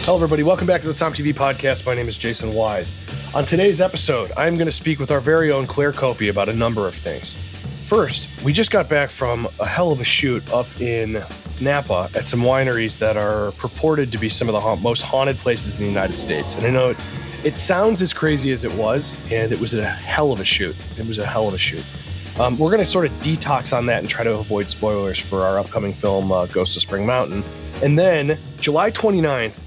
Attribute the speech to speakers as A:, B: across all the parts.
A: Hello, everybody. Welcome back to the SOMM TV podcast. My name is Jason Wise. On today's episode, I'm going to speak with our very own Claire Coppi about a number of things. First, we just got back from a hell of a shoot up in Napa at some wineries that are purported to be some of the most haunted places in the United States. And I know it sounds as crazy as it was, and it was a hell of a shoot. We're going to sort of detox on that and try to avoid spoilers for our upcoming film, Ghosts of Spring Mountain. And then July 29th,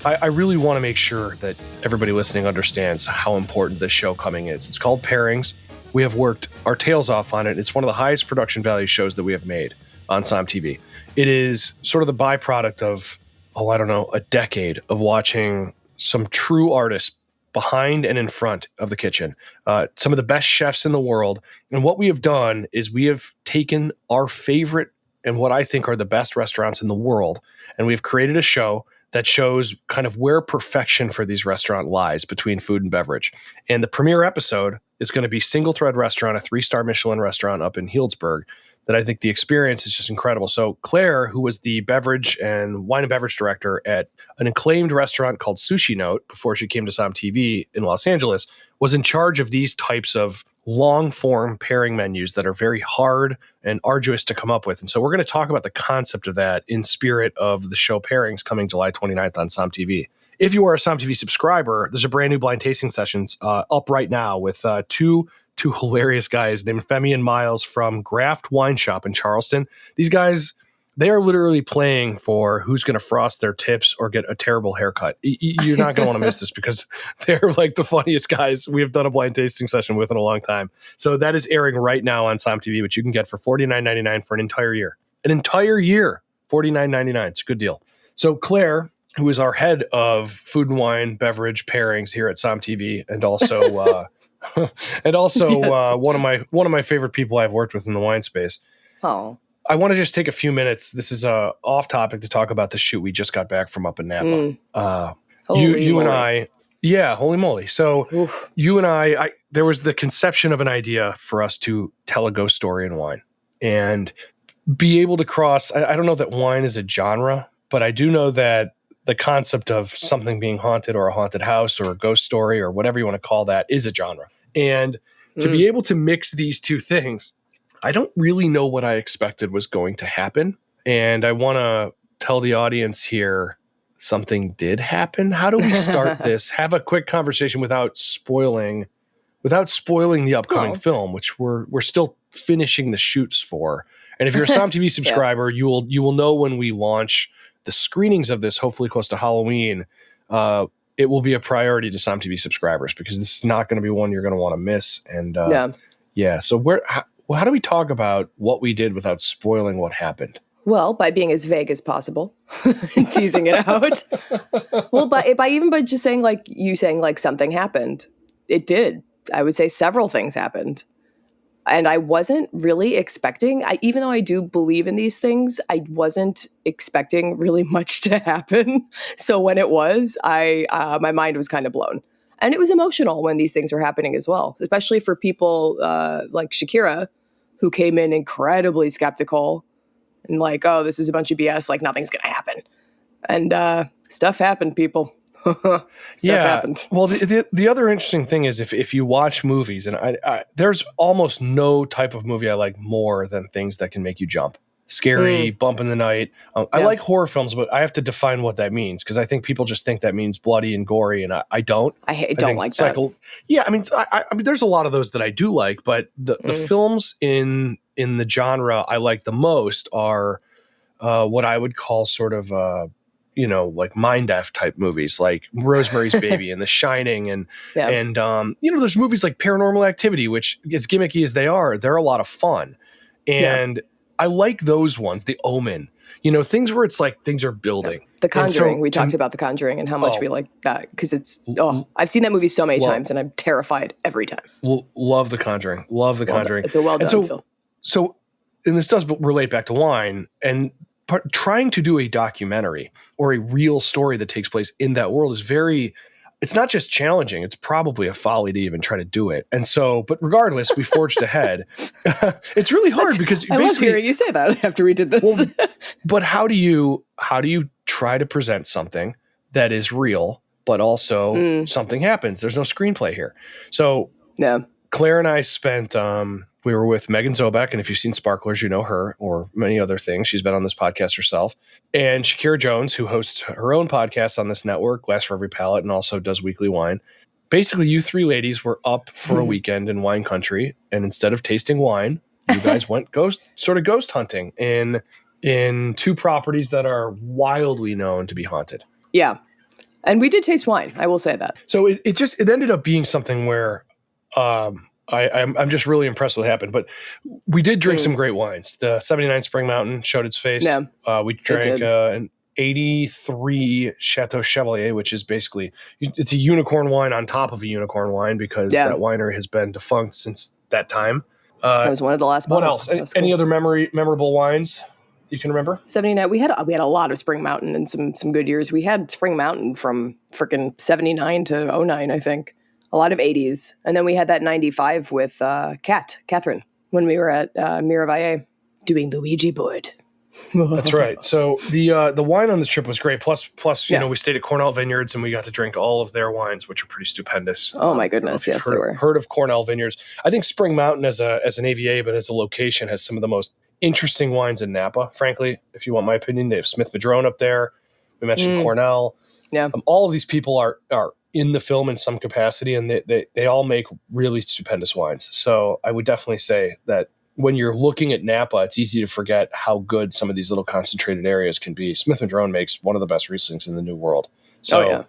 A: I really want to make sure that everybody listening understands how important this show coming is. It's called Pairings. We have worked our tails off on it. It's one of the highest production value shows that we have made on SOMM TV. It is sort of the byproduct of, a decade of watching some true artists behind and in front of the kitchen. Some of the best chefs in the world. And what we have done is we have taken our favorite and what I think are the best restaurants in the world, and we've created a show that shows kind of where perfection for these restaurants lies between food and beverage. And the premiere episode is going to be SingleThread Restaurant, a 3-star Michelin restaurant up in Healdsburg, that I think the experience is just incredible. So Claire, who was the beverage and wine and beverage director at an acclaimed restaurant called Sushi Note before she came to SOMM TV in Los Angeles, was in charge of these types of long-form pairing menus that are very hard and arduous to come up with. And so we're going to talk about the concept of that in spirit of the show Pairings coming July 29th on SOMM TV. If you are a SOMM TV subscriber, there's a brand new blind tasting sessions up right now with two hilarious guys named Femi and Miles from Graft Wine Shop in Charleston. These guys, they are literally playing for who's going to frost their tips or get a terrible haircut. You're not going to want to miss this because they're like the funniest guys we have done a blind tasting session with in a long time. So that is airing right now on SOMM TV, which you can get for $49.99 for an entire year. An entire year, $49.99. It's a good deal. So Claire, who is our head of food and wine beverage pairings here at SOMM TV, and also yes. one of my favorite people I've worked with in the wine space.
B: Oh.
A: I want to just take a few minutes. This is off topic to talk about the shoot we just got back from up in Napa. You and I, yeah, holy moly. So oof. You and I, there was the conception of an idea for us to tell a ghost story in wine and be able to cross. I don't know that wine is a genre, but I do know that the concept of something being haunted or a haunted house or a ghost story or whatever you want to call that is a genre. And to be able to mix these two things, I don't really know what I expected was going to happen. And I want to tell the audience here something did happen. How do we start this? Have a quick conversation without spoiling the upcoming film, which we're still finishing the shoots for. And if you're a SOMM TV subscriber, you will know when we launch the screenings of this, hopefully close to Halloween. It will be a priority to SOMM TV subscribers because this is not going to be one you're going to want to miss. And so how do we talk about what we did without spoiling what happened?
B: Well, by being as vague as possible, teasing it out. Well, by just saying like something happened. It did. I would say several things happened. And I wasn't really expecting, even though I do believe in these things, I wasn't expecting really much to happen. So when it was, my mind was kind of blown. And it was emotional when these things were happening as well, especially for people like Shakira, who came in incredibly skeptical and like, oh, this is a bunch of BS, like nothing's going to happen. And stuff happened, people. Happened.
A: Well, the other interesting thing is if you watch movies, and I there's almost no type of movie I like more than things that can make you jump. Scary, bump in the night. I like horror films, but I have to define what that means because I think people just think that means bloody and gory, and I don't.
B: I don't like that.
A: Yeah, I mean, there's a lot of those that I do like, but the films in the genre I like the most are what I would call sort of like mind F type movies, like Rosemary's Baby and The Shining, and there's movies like Paranormal Activity, which as gimmicky as they are, they're a lot of fun, and I like those ones. The Omen, things where it's like things are building.
B: The Conjuring. We talked about The Conjuring and how much we like that because it's. I've seen that movie so many times and I'm terrified every time.
A: Love The Conjuring. Love The Conjuring.
B: It's a well done film.
A: So, and this does relate back to wine and. Trying to do a documentary or a real story that takes place in that world is it's not just challenging, it's probably a folly to even try to do it. And so, but regardless, we forged ahead. It's really hard because
B: I love hearing you say that after we did this.
A: But how do you try to present something that is real, but also something happens. There's no screenplay here. So Claire and I spent, we were with Megan Zobek, and if you've seen Sparklers, you know her, or many other things. She's been on this podcast herself. And Shakira Jones, who hosts her own podcast on this network, Glass for Every Palate, and also does Weekly Wine. Basically, you three ladies were up for a weekend in wine country, and instead of tasting wine, you guys went ghost hunting in two properties that are wildly known to be haunted.
B: Yeah. And we did taste wine. I will say that.
A: So it ended up being something where I'm just really impressed with what happened. But we did drink some great wines. The 79 Spring Mountain showed its face. Yeah, we drank an 83 Chateau Chevalier, which is basically, it's a unicorn wine on top of a unicorn wine because that winery has been defunct since that time.
B: That was one of the last bottles.
A: What else? Any other memorable wines you can remember?
B: 79. We had a lot of Spring Mountain and some good years. We had Spring Mountain from freaking 79 to 09, I think. A lot of 80s. And then we had that 95 with Catherine, when we were at Miravalles doing the Ouija board.
A: That's right. So the wine on this trip was great. Plus, you know, we stayed at Cornell Vineyards and we got to drink all of their wines, which are pretty stupendous.
B: Oh my goodness. Yes, they were.
A: Heard of Cornell Vineyards. I think Spring Mountain as an AVA, but as a location has some of the most interesting wines in Napa, frankly, if you want my opinion. They have Smith Madrone up there. We mentioned Cornell. Yeah. All of these people are in the film in some capacity, and they all make really stupendous wines. So I would definitely say that when you're looking at Napa, it's easy to forget how good some of these little concentrated areas can be. Smith Madrone makes one of the best Rieslings in the New World. So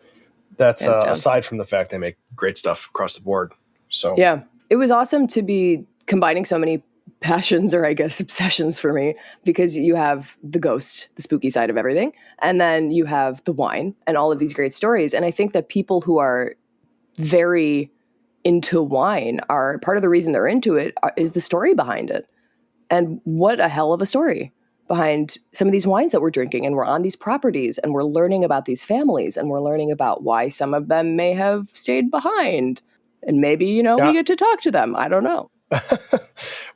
A: that's aside from the fact they make great stuff across the board. So
B: yeah, it was awesome to be combining so many passions, or I guess obsessions for me, because you have the ghost, the spooky side of everything, and then you have the wine and all of these great stories. And I think that people who are very into wine are part of the reason they're into it is the story behind it. And what a hell of a story behind some of these wines that we're drinking. And we're on these properties and we're learning about these families and we're learning about why some of them may have stayed behind. And maybe, you know, we get to talk to them. I don't know.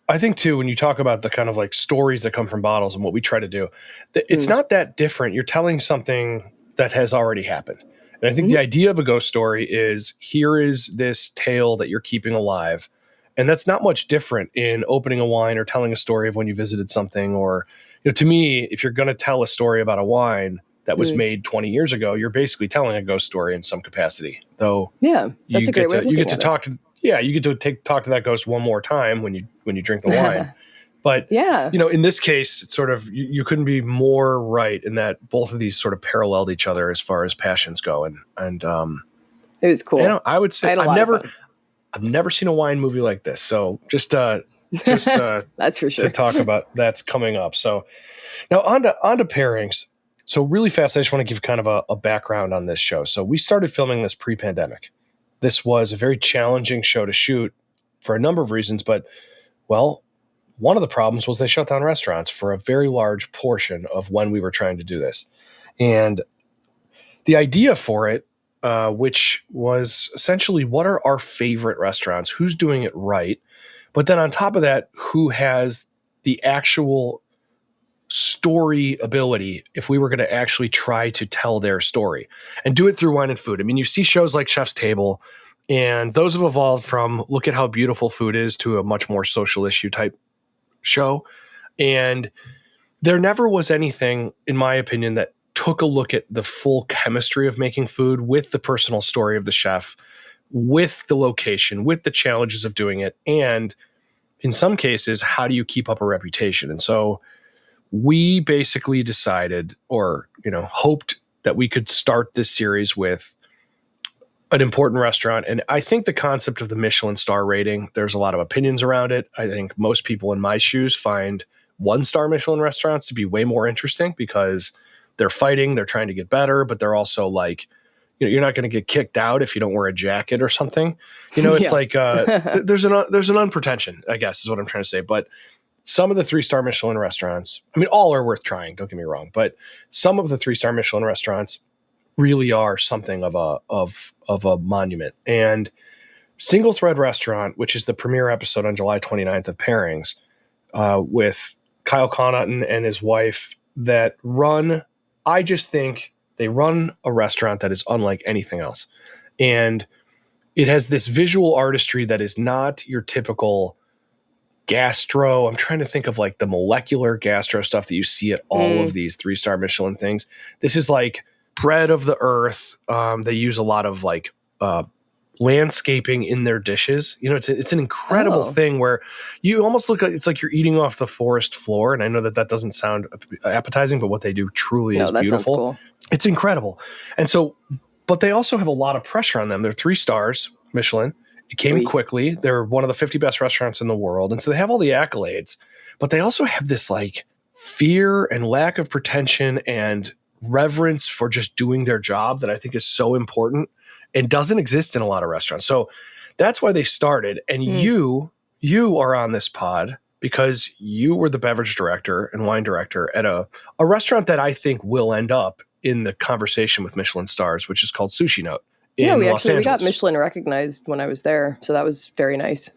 A: I think too, when you talk about the kind of like stories that come from bottles and what we try to do, it's not that different. You're telling something that has already happened. And I think the idea of a ghost story is, here is this tale that you're keeping alive. And that's not much different in opening a wine or telling a story of when you visited something. Or, you know, to me, if you're going to tell a story about a wine that was made 20 years ago, you're basically telling a ghost story in some capacity. Though,
B: that's a great way of looking at it.
A: You get to talk to that ghost one more time when you drink the wine. But, you know, in this case, it's sort of, you couldn't be more right in that both of these sort of paralleled each other as far as passions go. And
B: it was cool.
A: You know, I would say I've never seen a wine movie like this. So just that's for sure to talk about. That's coming up. So now on to pairings. So really fast, I just want to give kind of a background on this show. So we started filming this pre-pandemic. This was a very challenging show to shoot for a number of reasons, but one of the problems was they shut down restaurants for a very large portion of when we were trying to do this. And the idea for it, which was essentially, what are our favorite restaurants? Who's doing it right? But then on top of that, who has the actual story ability if we were going to actually try to tell their story and do it through wine and food? I mean, you see shows like Chef's Table, and those have evolved from look at how beautiful food is to a much more social issue type show. And there never was anything, in my opinion, that took a look at the full chemistry of making food with the personal story of the chef, with the location, with the challenges of doing it. And in some cases, how do you keep up a reputation? And so we basically decided, or, you know, hoped that we could start this series with an important restaurant. And I think the concept of the Michelin star rating, there's a lot of opinions around it. I think most people in my shoes find 1-star Michelin restaurants to be way more interesting because they're fighting, they're trying to get better, but they're also like, you know, you're not going to get kicked out if you don't wear a jacket or something. You know, it's like there's an unpretension, I guess is what I'm trying to say. But some of the 3-star Michelin restaurants, I mean, all are worth trying, don't get me wrong, but some of the 3-star Michelin restaurants really are something of a monument. And SingleThread Restaurant, which is the premiere episode on July 29th of Pairings, with Kyle Connaughton and his wife, that run, I just think, They run a restaurant that is unlike anything else. And it has this visual artistry that is not your typical gastro. I'm trying to think of like the molecular gastro stuff that you see at all of these 3-star Michelin things. This is like bread of the earth. They use a lot of like landscaping in their dishes. You know, it's an incredible thing where you almost look like it's like you're eating off the forest floor. And I know that doesn't sound appetizing, but what they do truly is beautiful. Sounds cool. It's incredible. And so, but they also have a lot of pressure on them. They're 3 stars Michelin. It came quickly. They're one of the 50 best restaurants in the world. And so they have all the accolades, but they also have this like fear and lack of pretension and reverence for just doing their job that I think is so important and doesn't exist in a lot of restaurants. So that's why they started. And you are on this pod because you were the beverage director and wine director at a restaurant that I think will end up in the conversation with Michelin stars, which is called Sushi Note.
B: Yeah, we got Michelin recognized when I was there, so that was very nice.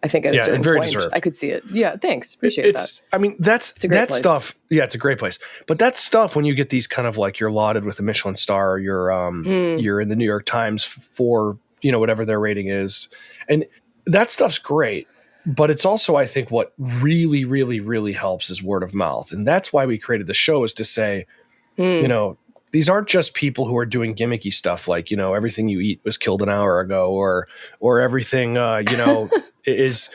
B: I think at a certain point, deserved. I could see it. Yeah, thanks. Appreciate that.
A: I mean, that's that stuff. Yeah, it's a great place. But that stuff, when you get these kind of like you're lauded with a Michelin star, or you're in the New York Times for whatever their rating is, and that stuff's great. But it's also, I think, what really, really, really helps is word of mouth, and that's why we created the show, is to say, these aren't just people who are doing gimmicky stuff like, everything you eat was killed an hour ago, or everything, is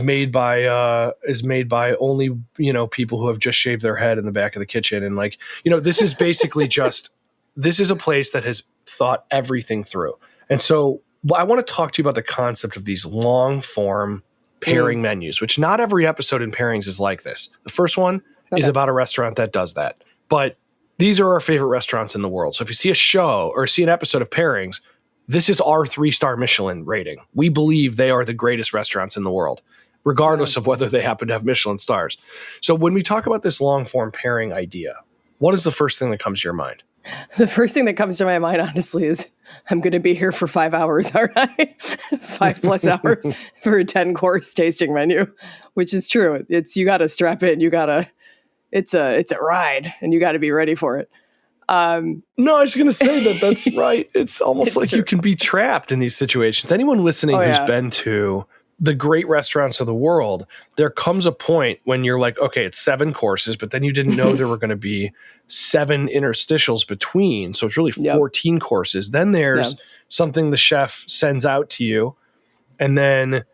A: made by only, people who have just shaved their head in the back of the kitchen. And like, this is basically this is a place that has thought everything through. And so I want to talk to you about the concept of these long form pairing menus, which not every episode in Pairings is like this. The first one is about a restaurant that does that, but these are our favorite restaurants in the world. So if you see a show or see an episode of Pairings, this is our 3-star Michelin rating. We believe they are the greatest restaurants in the world, regardless of whether they happen to have Michelin stars. So when we talk about this long form pairing idea, what is the first thing that comes to your mind?
B: The first thing that comes to my mind, honestly, is I'm going to be here for 5 hours, all right? 5+ hours for a 10-course tasting menu, which is true. You got to strap in. It's a ride, and you got to be ready for it.
A: No, I was going to say that's right. It's almost like true. You can be trapped in these situations. Anyone listening who's been to the great restaurants of the world, there comes a point when you're like, okay, it's 7 courses, but then you didn't know there were going to be 7 interstitials between. So it's really 14 courses. Then there's something the chef sends out to you. And then,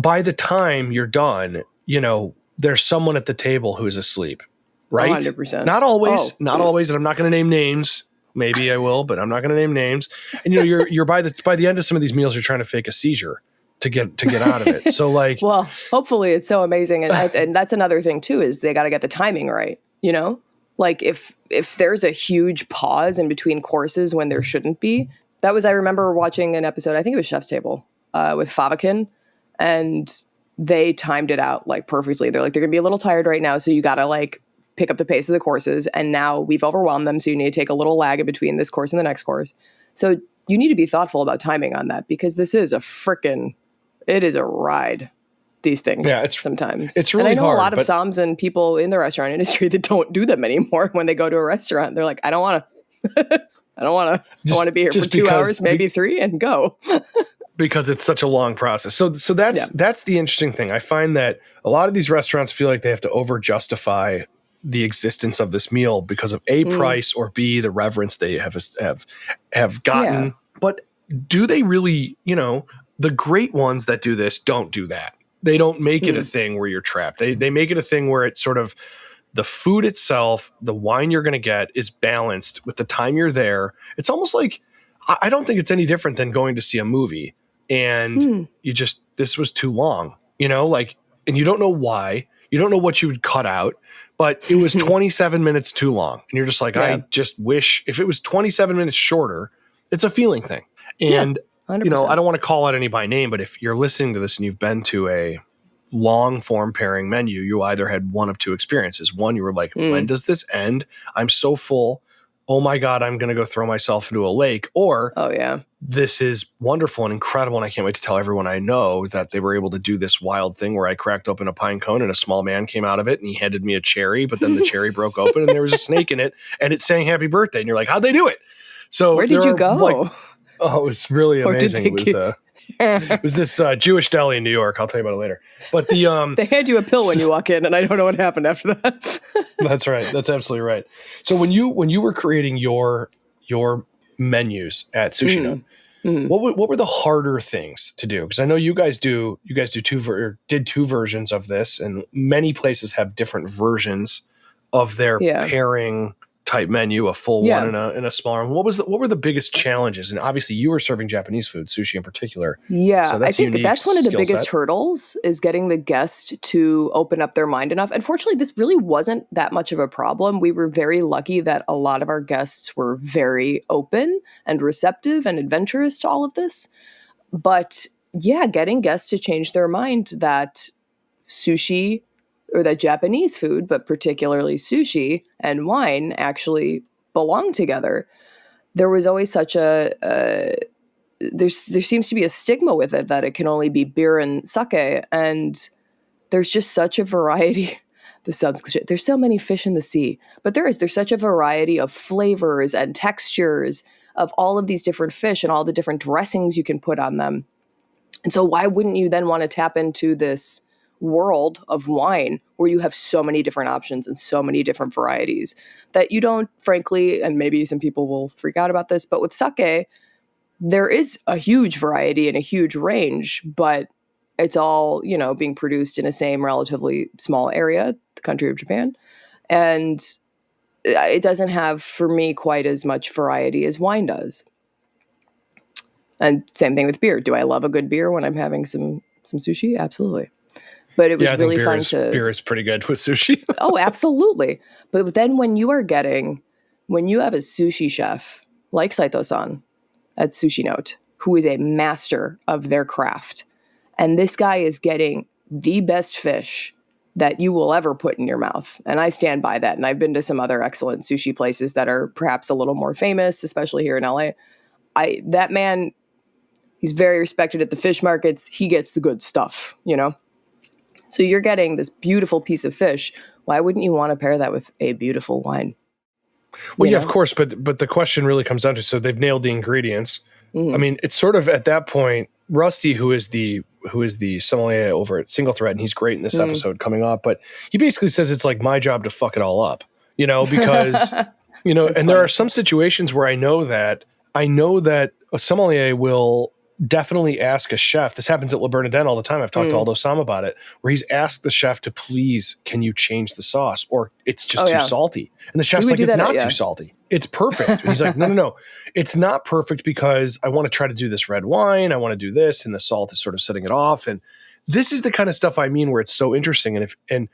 A: by the time you're done, there's someone at the table who's asleep, right?
B: 100%.
A: Not always, and I'm not going to name names. Maybe I will, but I'm not going to name names. And you're by the end of some of these meals, you're trying to fake a seizure to get out of it. So like,
B: well, hopefully it's so amazing, and that's another thing too, is they got to get the timing right. Like if there's a huge pause in between courses when there shouldn't be. I remember watching an episode. I think it was Chef's Table with Favakin, and they timed it out like perfectly. They're like, they're gonna be a little tired right now, so you gotta like pick up the pace of the courses. And now we've overwhelmed them, so you need to take a little lag in between this course and the next course. So you need to be thoughtful about timing on that, because this is it is a ride. These things, sometimes
A: it's really hard.
B: And I know a lot of SOMMs and people in the restaurant industry that don't do them anymore. When they go to a restaurant, they're like, I don't want to be here for 2 hours, maybe 3, and go.
A: Because it's such a long process. So that's the interesting thing. I find that a lot of these restaurants feel like they have to over justify the existence of this meal because of A, price, or B, the reverence they have gotten. Yeah. But do they really, the great ones that do this don't do that. They don't make it a thing where you're trapped. They make it a thing where it's sort of the food itself, the wine you're going to get is balanced with the time you're there. It's almost like, I don't think it's any different than going to see a movie and this was too long, and you don't know why, you don't know what you would cut out, but it was 27 minutes too long. And you're just like, I just wish if it was 27 minutes shorter. It's a feeling thing. And,
B: 100%.
A: I don't want to call out any by name, but if you're listening to this and you've been to a long form pairing menu, you either had one of two experiences. One, you were like, when does this end? I'm so full. oh my God, I'm going to go throw myself into a lake, or
B: Oh, yeah.
A: this is wonderful and incredible, and I can't wait to tell everyone I know that they were able to do this wild thing where I cracked open a pine cone and a small man came out of it and he handed me a cherry, but then the cherry broke open and there was a snake in it and it sang happy birthday. And you're like, how'd they do it? So
B: where did you go?
A: Oh, it was really amazing. It was this Jewish deli in New York. I'll tell you about it later. But
B: they hand you a pill when you walk in, and I don't know what happened after that.
A: That's right. That's absolutely right. So when you were creating your menus at Sushi Note, what were the harder things to do? Because I know you guys did two versions of this, and many places have different versions of their pairing type menu, a full one and a smaller one. What were the biggest challenges? And obviously you were serving Japanese food, sushi in particular.
B: Yeah,
A: so
B: I think that's one of the biggest hurdles, is getting the guest to open up their mind enough. Unfortunately, this really wasn't that much of a problem. We were very lucky that a lot of our guests were very open and receptive and adventurous to all of this. But yeah, getting guests to change their mind that sushi, or that Japanese food, but particularly sushi and wine, actually belong together. There was always such there seems to be a stigma with it that it can only be beer and sake, and there's just such a variety. This sounds cliche. There's so many fish in the sea, but there's such a variety of flavors and textures of all of these different fish and all the different dressings you can put on them. And so why wouldn't you then want to tap into this world of wine where you have so many different options and so many different varieties that you don't, frankly, and maybe some people will freak out about this, but with sake, there is a huge variety and a huge range, but it's all, being produced in the same relatively small area, the country of Japan. And it doesn't have, for me, quite as much variety as wine does. And same thing with beer. Do I love a good beer when I'm having some sushi? Absolutely. But it was really fun
A: beer is pretty good with sushi.
B: Oh, absolutely. But then when you have a sushi chef like Saito-san at Sushi Note, who is a master of their craft, and this guy is getting the best fish that you will ever put in your mouth. And I stand by that. And I've been to some other excellent sushi places that are perhaps a little more famous, especially here in LA. That man, he's very respected at the fish markets. He gets the good stuff, So you're getting this beautiful piece of fish. Why wouldn't you want to pair that with a beautiful wine?
A: Well, yeah, of course. But the question really comes down to, so they've nailed the ingredients. Mm-hmm. I mean, it's sort of at that point, Rusty, who is the sommelier over at SingleThread, and he's great in this episode coming up, but he basically says it's like my job to fuck it all up, because, and there are some situations where I know that a sommelier will definitely ask a chef. This happens at Le Bernardin all the time. I've talked to Aldo Sam about it, where he's asked the chef to please, can you change the sauce? Or it's just too salty. And the chef's like, it's not too salty. It's perfect. And he's like, no. It's not perfect because I want to try to do this red wine. I want to do this. And the salt is sort of setting it off. And this is the kind of stuff I mean, where it's so interesting. And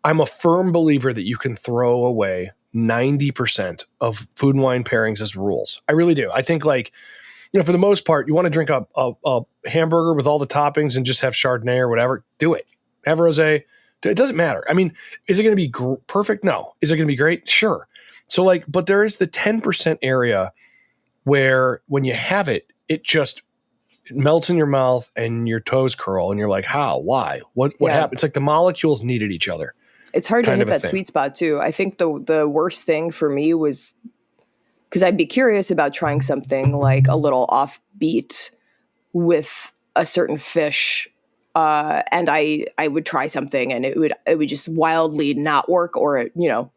A: I'm a firm believer that you can throw away 90% of food and wine pairings as rules. I really do. I think for the most part, you want to drink a hamburger with all the toppings and just have Chardonnay or whatever, do it. Have rosé. It doesn't matter. I mean, is it going to be perfect? No. Is it going to be great? Sure. So but there is the 10% area where when you have it, it melts in your mouth and your toes curl and you're like, how? Why? What happened? It's like the molecules needed each other.
B: It's hard to hit that sweet spot too. I think the worst thing for me was, because I'd be curious about trying something like a little offbeat with a certain fish, and I would try something and it would just wildly not work, or it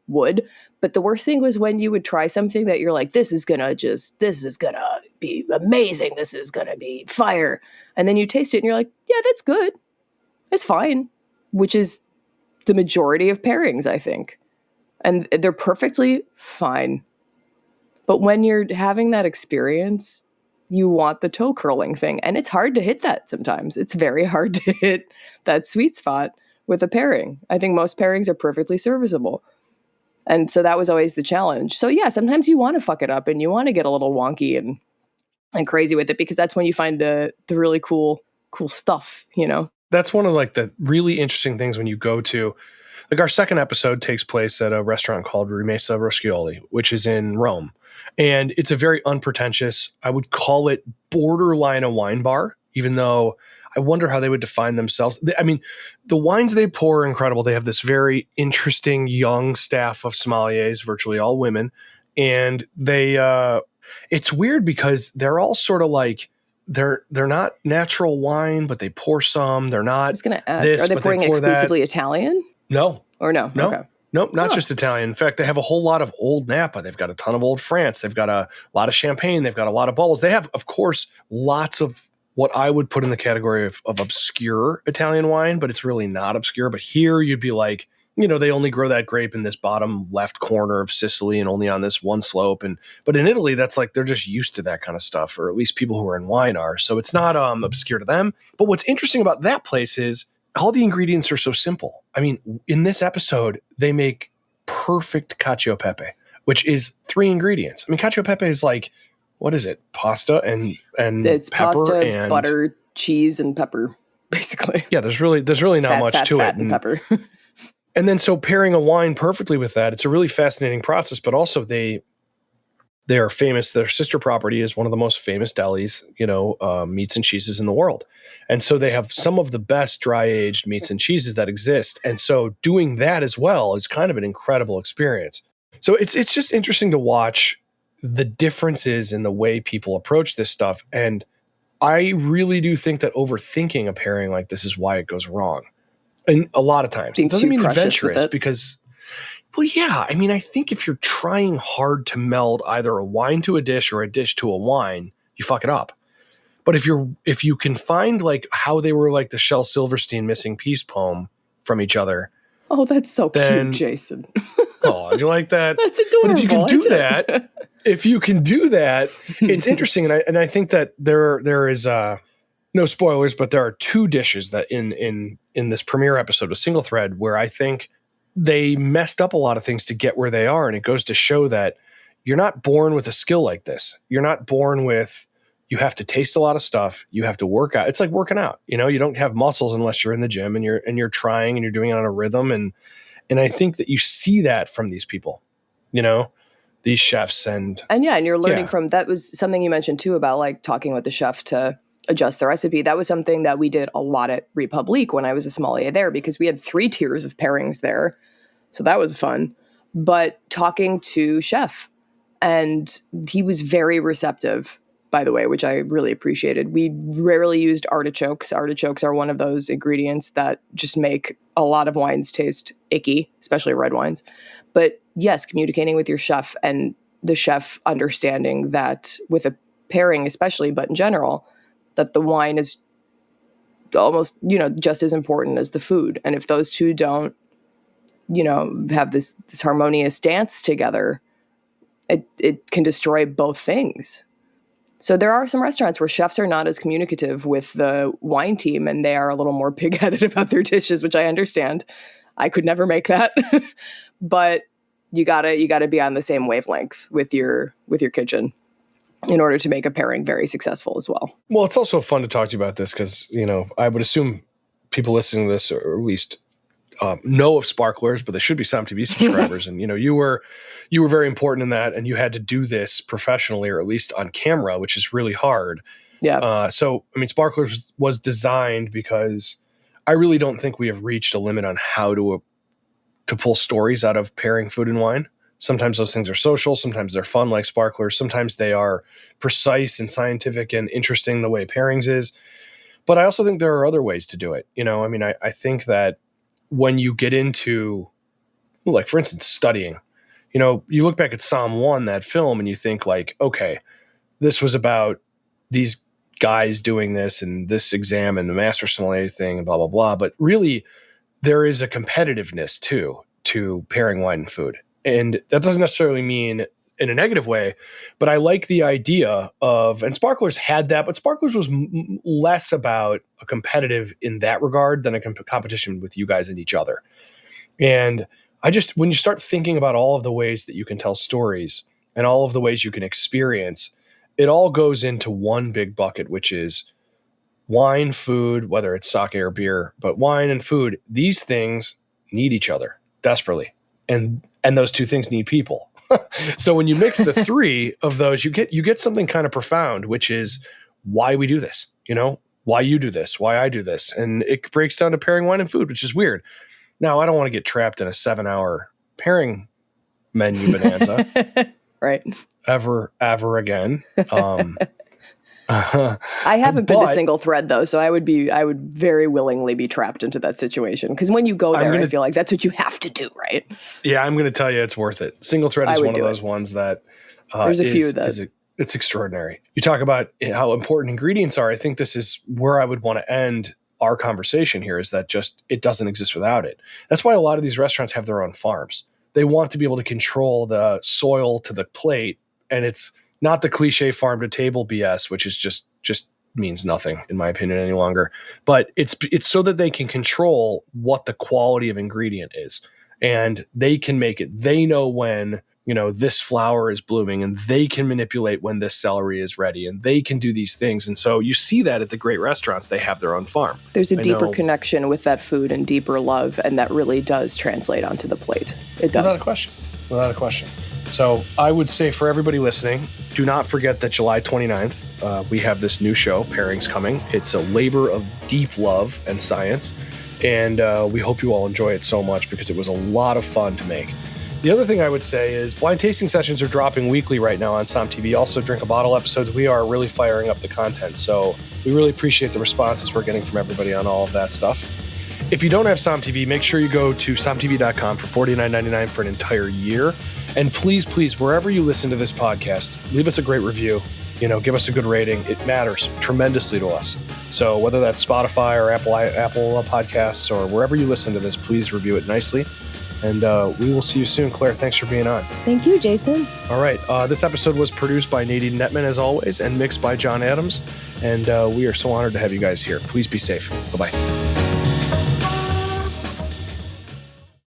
B: would. But the worst thing was when you would try something that you're like, this is gonna be amazing, this is gonna be fire, and then you taste it and you're like, yeah, that's good, it's fine, which is the majority of pairings, I think, and they're perfectly fine. But when you're having that experience, you want the toe curling thing. And it's hard to hit that sometimes. It's very hard to hit that sweet spot with a pairing. I think most pairings are perfectly serviceable. And so that was always the challenge. So yeah, sometimes you want to fuck it up and you want to get a little wonky and crazy with it, because that's when you find the really cool stuff,
A: That's one of the really interesting things when you go to, Like our second episode takes place at a restaurant called Rimessa Roscioli, which is in Rome. And it's a very unpretentious, I would call it borderline a wine bar, even though I wonder how they would define themselves. I mean, the wines they pour are incredible. They have this very interesting young staff of sommeliers, virtually all women. And it's weird because they're all sort of like, they're not natural wine, but they pour some. They're not.
B: I was going to ask, are they pouring exclusively Italian?
A: No.
B: Or no?
A: No.
B: Okay.
A: Nope, not just Italian. In fact, they have a whole lot of old Napa. They've got a ton of old France. They've got a lot of Champagne. They've got a lot of bubbles. They have, of course, lots of what I would put in the category of obscure Italian wine, but it's really not obscure. But here you'd be like, they only grow that grape in this bottom left corner of Sicily and only on this one slope. But in Italy, that's like they're just used to that kind of stuff, or at least people who are in wine are. So it's not obscure to them. But what's interesting about that place is all the ingredients are so simple. I mean, in this episode, they make perfect cacio e pepe, which is 3 ingredients. I mean, cacio e pepe is like, what is it? Pasta and
B: it's
A: pepper
B: pasta,
A: and
B: butter, cheese, and pepper, basically.
A: Yeah, there's really not much to
B: fat,
A: it.
B: And pepper.
A: And then so pairing a wine perfectly with that, it's a really fascinating process. But also they are famous. Their sister property is one of the most famous delis, meats and cheeses in the world. And so they have some of the best dry aged meats and cheeses that exist. And so doing that as well is kind of an incredible experience. So it's just interesting to watch the differences in the way people approach this stuff. And I really do think that overthinking a pairing like this is why it goes wrong. And a lot of times. It doesn't mean adventurous because, well, yeah. I mean, I think if you're trying hard to meld either a wine to a dish or a dish to a wine, you fuck it up. But if you can find like how they were like the Shel Silverstein Missing Piece poem from each other.
B: Oh, that's so cute, Jason.
A: Oh, do you like that?
B: That's adorable.
A: But if you can do that, it's interesting. And I think that there is no spoilers, but there are 2 dishes that in this premiere episode of SingleThread where I think they messed up a lot of things to get where they are. And it goes to show that you're not born with a skill like this. You're not born with, you have to taste a lot of stuff. You have to work out. It's like working out. You don't have muscles unless you're in the gym and you're trying and you're doing it on a rhythm. And I think that you see that from these people, these chefs and
B: you're learning from, that was something you mentioned too about like talking with the chef to adjust the recipe. That was something that we did a lot at Republique when I was a sommelier there, because we had 3 tiers of pairings there. So that was fun. But talking to chef, and he was very receptive, by the way, which I really appreciated. We rarely used artichokes. Artichokes are one of those ingredients that just make a lot of wines taste icky, especially red wines. But yes, communicating with your chef and the chef understanding that with a pairing especially, but in general, that the wine is almost, just as important as the food. And if those 2 don't, have this harmonious dance together, it can destroy both things. So there are some restaurants where chefs are not as communicative with the wine team, and they are a little more pig-headed about their dishes, which I understand. I could never make that. But you gotta be on the same wavelength with your kitchen in order to make a pairing very successful as well.
A: Well, it's also fun to talk to you about this because, I would assume people listening to this, or at least know of sparklers, but they should be SOMM TV subscribers. And, you were very important in that, and you had to do this professionally, or at least on camera, which is really hard.
B: Yeah.
A: So, I mean, sparklers was designed because I really don't think we have reached a limit on how to pull stories out of pairing food and wine. Sometimes those things are social. Sometimes they're fun, like sparklers. Sometimes they are precise and scientific and interesting, the way pairings is. But I also think there are other ways to do it. I think that when you get into, like, for instance, studying, you look back at SOMM 1, that film, and you think like, okay, this was about these guys doing this and this exam and the master sommelier thing and blah, blah, blah. But really, there is a competitiveness too to pairing wine and food. And that doesn't necessarily mean in a negative way, but I like the idea of, and Sparklers had that, but Sparklers was less about a competitive in that regard than a competition with you guys and each other. And when you start thinking about all of the ways that you can tell stories and all of the ways you can experience, it all goes into one big bucket, which is wine, food, whether it's sake or beer, but wine and food, these things need each other desperately. And those two things need people. So when you mix the three of those, you get something kind of profound, which is why we do this, why you do this, why I do this. And it breaks down to pairing wine and food, which is weird. Now, I don't want to get trapped in a 7-hour pairing menu bonanza.
B: Right.
A: Ever again.
B: I haven't been to SingleThread though, so I would very willingly be trapped into that situation. Because when you go there, I feel like that's what you have to do, right?
A: Yeah, I'm going to tell you it's worth it. SingleThread is one of those ones that
B: there's a few that
A: it's extraordinary. You talk about how important ingredients are. I think this is where I would want to end our conversation here, is that just it doesn't exist without it. That's why a lot of these restaurants have their own farms. They want to be able to control the soil to the plate, and it's not the cliche farm to table BS, which is just means nothing in my opinion any longer. But it's so that they can control what the quality of ingredient is, and they can make it. They know when this flower is blooming, and they can manipulate when this celery is ready, and they can do these things. And so you see that at the great restaurants, they have their own farm.
B: There's a deeper connection with that food and deeper love, and that really does translate onto the plate. It does.
A: Without a question. So I would say for everybody listening, do not forget that July 29th, we have this new show, Pairings, coming. It's a labor of deep love and science, and we hope you all enjoy it so much because it was a lot of fun to make. The other thing I would say is blind tasting sessions are dropping weekly right now on SOMM TV. Also, Drink a Bottle episodes. We are really firing up the content, so we really appreciate the responses we're getting from everybody on all of that stuff. If you don't have SOMM TV, make sure you go to sommtv.com for $49.99 for an entire year. And please, wherever you listen to this podcast, leave us a great review. Give us a good rating. It matters tremendously to us. So whether that's Spotify or Apple Podcasts or wherever you listen to this, please review it nicely. And we will see you soon. Claire, thanks for being on.
B: Thank you, Jason.
A: All right. This episode was produced by Nadine Netman, as always, and mixed by John Adams. And we are so honored to have you guys here. Please be safe. Bye-bye.